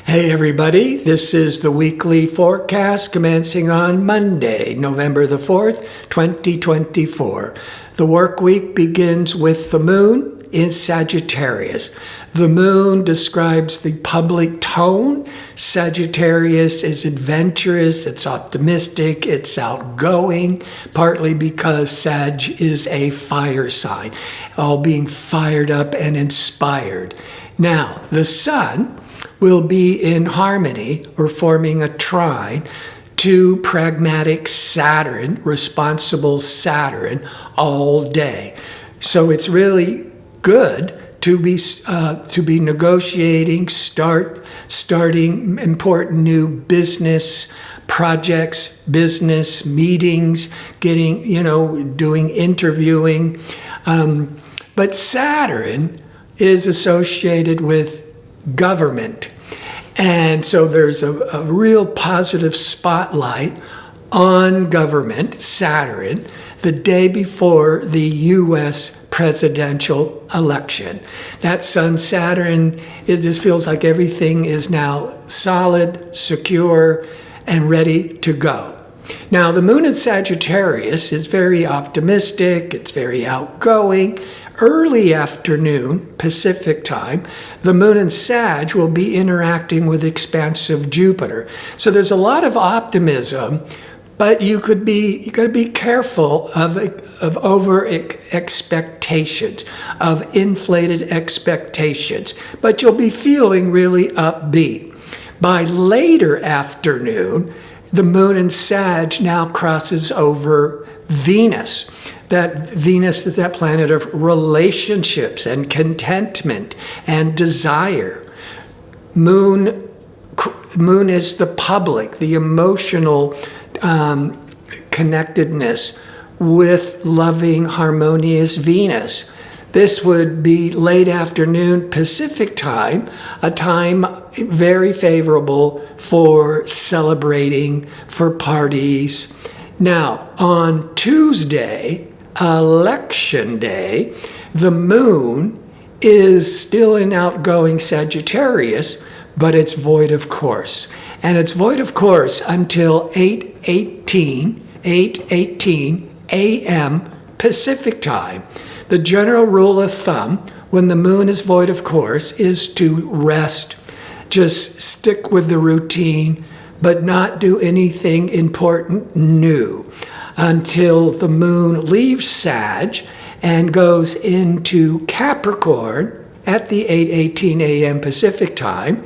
Hey everybody, this is the weekly forecast commencing on Monday, November the 4th, 2024. The work week begins with the moon in Sagittarius. The moon describes the public tone. Sagittarius is adventurous, it's optimistic, it's outgoing, partly because Sag is a fire sign, all being fired up and inspired. Now, the sun will be in harmony or forming a trine to pragmatic Saturn, responsible Saturn, all day. So it's really good to be negotiating, starting important new business projects, business meetings, doing interviewing. But Saturn is associated with government. And so there's a real positive spotlight on government, Saturn, the day before the U.S. presidential election. That Sun Saturn, it just feels like everything is now solid, secure, and ready to go. Now, the moon in Sagittarius is very optimistic, it's very outgoing. Early afternoon, Pacific time, the moon in Sag will be interacting with expansive Jupiter. So there's a lot of optimism, but you got to be careful of over expectations, of inflated expectations. But you'll be feeling really upbeat. By later afternoon, the moon in Sag now crosses over Venus. That Venus is that planet of relationships and contentment and desire. Moon is the public, the emotional connectedness with loving, harmonious Venus. This would be late afternoon Pacific time, a time very favorable for celebrating, for parties. Now, on Tuesday, Election Day, the moon is still in outgoing Sagittarius, but it's void of course. And it's void of course until 8:18 a.m. Pacific time. The general rule of thumb when the moon is void of course is to rest, just stick with the routine, but not do anything important new until the moon leaves Sag and goes into Capricorn at the 8:18 a.m. Pacific time.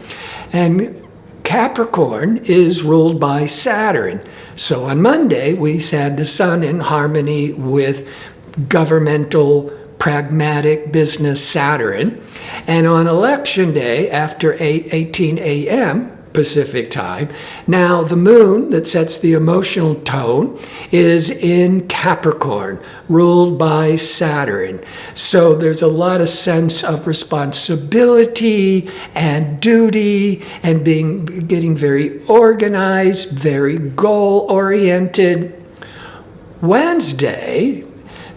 And Capricorn is ruled by Saturn. So on Monday, we had the sun in harmony with governmental, pragmatic business Saturn. And on Election Day, after 8:18 a.m., Pacific time, now the moon that sets the emotional tone is in Capricorn, ruled by Saturn. So there's a lot of sense of responsibility and duty and getting very organized, very goal-oriented. Wednesday,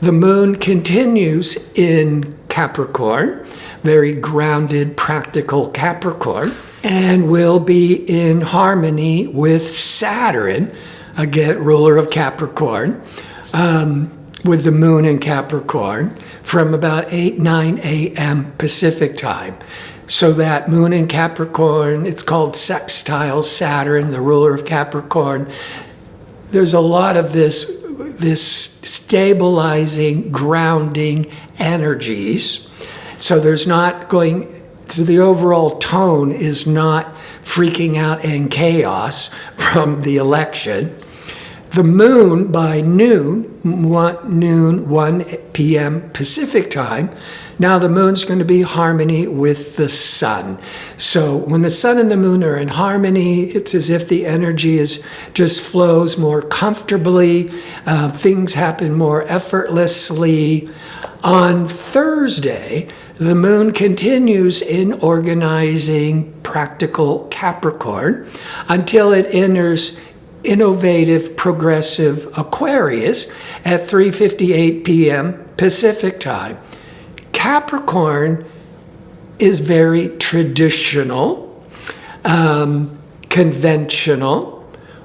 the moon continues in Capricorn, very grounded, practical Capricorn, and will be in harmony with Saturn, again, ruler of Capricorn, with the moon in Capricorn from about 8-9 a.m. Pacific time. So that moon in Capricorn, it's called sextile Saturn, the ruler of Capricorn. There's a lot of this stabilizing, grounding energies. So there's not going... So the overall tone is not freaking out and chaos from the election. The moon by noon 1 p.m. Pacific time, now the moon's going to be in harmony with the sun. So when the sun and the moon are in harmony, it's as if the energy just flows more comfortably. Things happen more effortlessly. On Thursday, the moon continues in organizing practical Capricorn until it enters innovative, progressive Aquarius at 3:58 p.m. Pacific time. Capricorn is very traditional. conventional.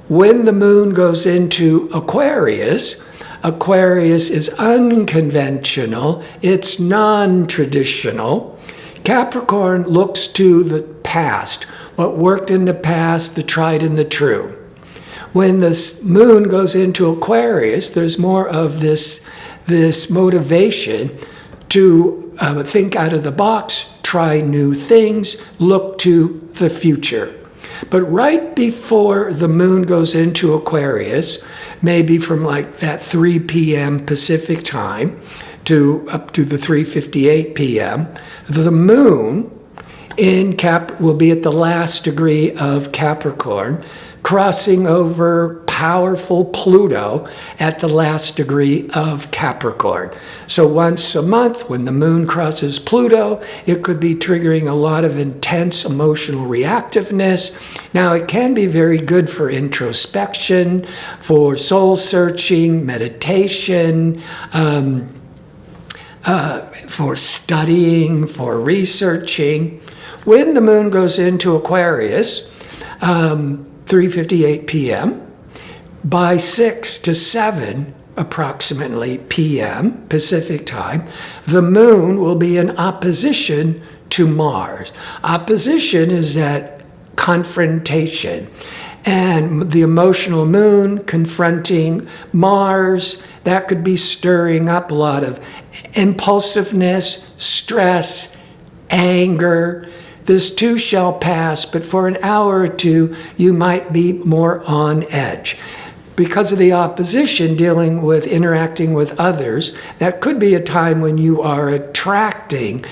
When the moon goes into Aquarius, Aquarius is unconventional, it's non-traditional. Capricorn looks to the past, what worked in the past, the tried and the true. When the moon goes into Aquarius, there's more of this motivation to think out of the box, try new things, look to the future. But right before the moon goes into Aquarius, maybe from like that 3 p.m. Pacific time to up to the 3:58 p.m., the moon in will be at the last degree of Capricorn, crossing over powerful Pluto at the last degree of Capricorn. So once a month, when the moon crosses Pluto, it could be triggering a lot of intense emotional reactiveness. Now, it can be very good for introspection, for soul searching, meditation, for studying, for researching. When the moon goes into Aquarius, 3:58 p.m., by 6 to 7 approximately p.m. Pacific time, the moon will be in opposition to Mars. Opposition is that confrontation. And the emotional moon confronting Mars, that could be stirring up a lot of impulsiveness, stress, anger. This too shall pass, but for an hour or two, you might be more on edge. Because of the opposition, dealing with interacting with others, that could be a time when you are attracting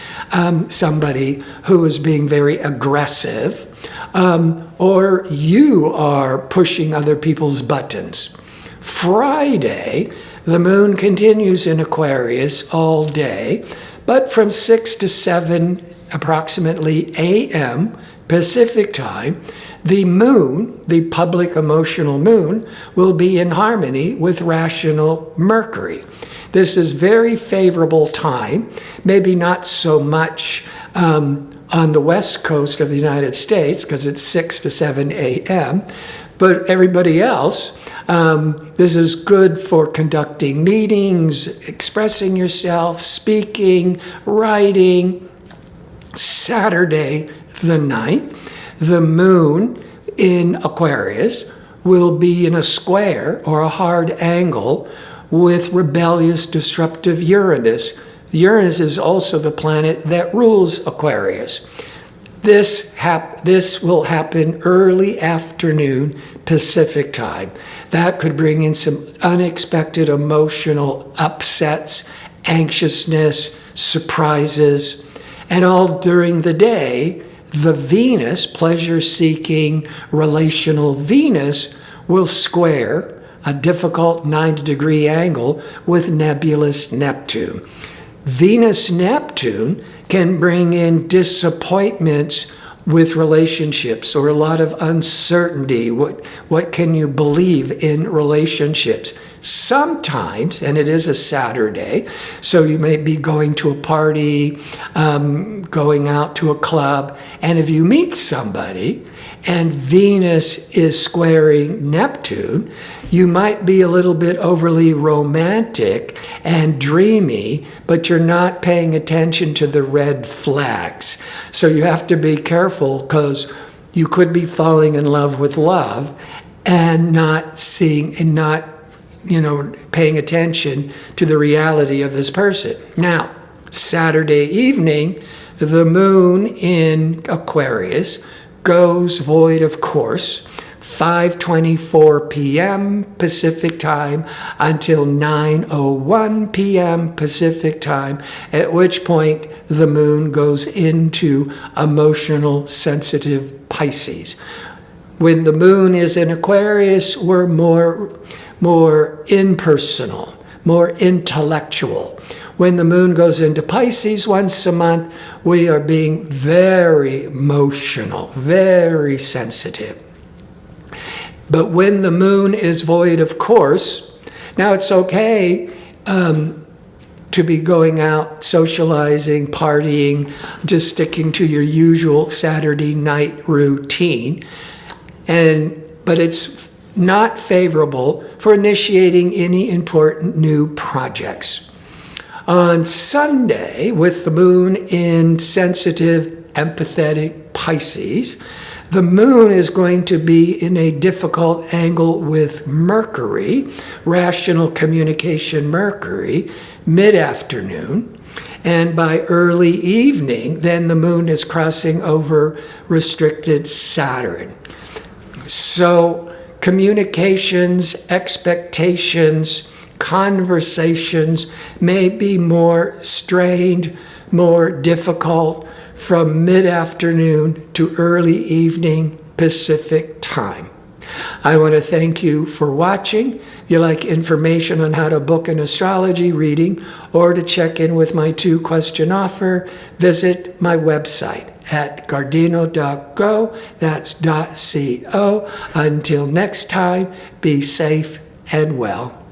somebody who is being very aggressive, or you are pushing other people's buttons. Friday, the moon continues in Aquarius all day, but from 6 to 7 approximately a.m. Pacific time, the moon, the public emotional moon, will be in harmony with rational Mercury. This is very favorable time, maybe not so much on the west coast of the United States because it's 6 to 7 a.m., but everybody else, this is good for conducting meetings, expressing yourself, speaking, writing. Saturday the 9th, the moon in Aquarius will be in a square or a hard angle with rebellious, disruptive Uranus. Uranus is also the planet that rules Aquarius. This will happen early afternoon Pacific time. That could bring in some unexpected emotional upsets, anxiousness, surprises. And all during the day, the Venus, pleasure-seeking, relational Venus, will square a difficult 90-degree angle with nebulous Neptune. Venus-Neptune can bring in disappointments with relationships or a lot of uncertainty. What can you believe in relationships? Sometimes, and it is a Saturday, so you may be going to a party, going out to a club, and if you meet somebody and Venus is squaring Neptune, you might be a little bit overly romantic and dreamy, but you're not paying attention to the red flags. So you have to be careful because you could be falling in love with love and not paying attention to the reality of this person. Now, Saturday evening, the moon in Aquarius goes void of course, 5:24 p.m. Pacific time until 9:01 p.m. Pacific time, at which point the moon goes into emotional, sensitive Pisces. When the moon is in Aquarius, we're more impersonal, more intellectual. When the moon goes into Pisces once a month, we are being very emotional, very sensitive. But when the moon is void of course, now it's okay to be going out socializing, partying, just sticking to your usual Saturday night routine. But it's not favorable for initiating any important new projects. On Sunday, with the moon in sensitive, empathetic Pisces, the moon is going to be in a difficult angle with Mercury, rational communication Mercury, mid-afternoon. And by early evening, then the moon is crossing over restricted Saturn. So communications, expectations, conversations may be more strained, more difficult from mid-afternoon to early evening Pacific time. I want to thank you for watching. If you like information on how to book an astrology reading or to check in with my 2-question offer, visit my website at gardino.go. That's .co. Until next time, be safe and well.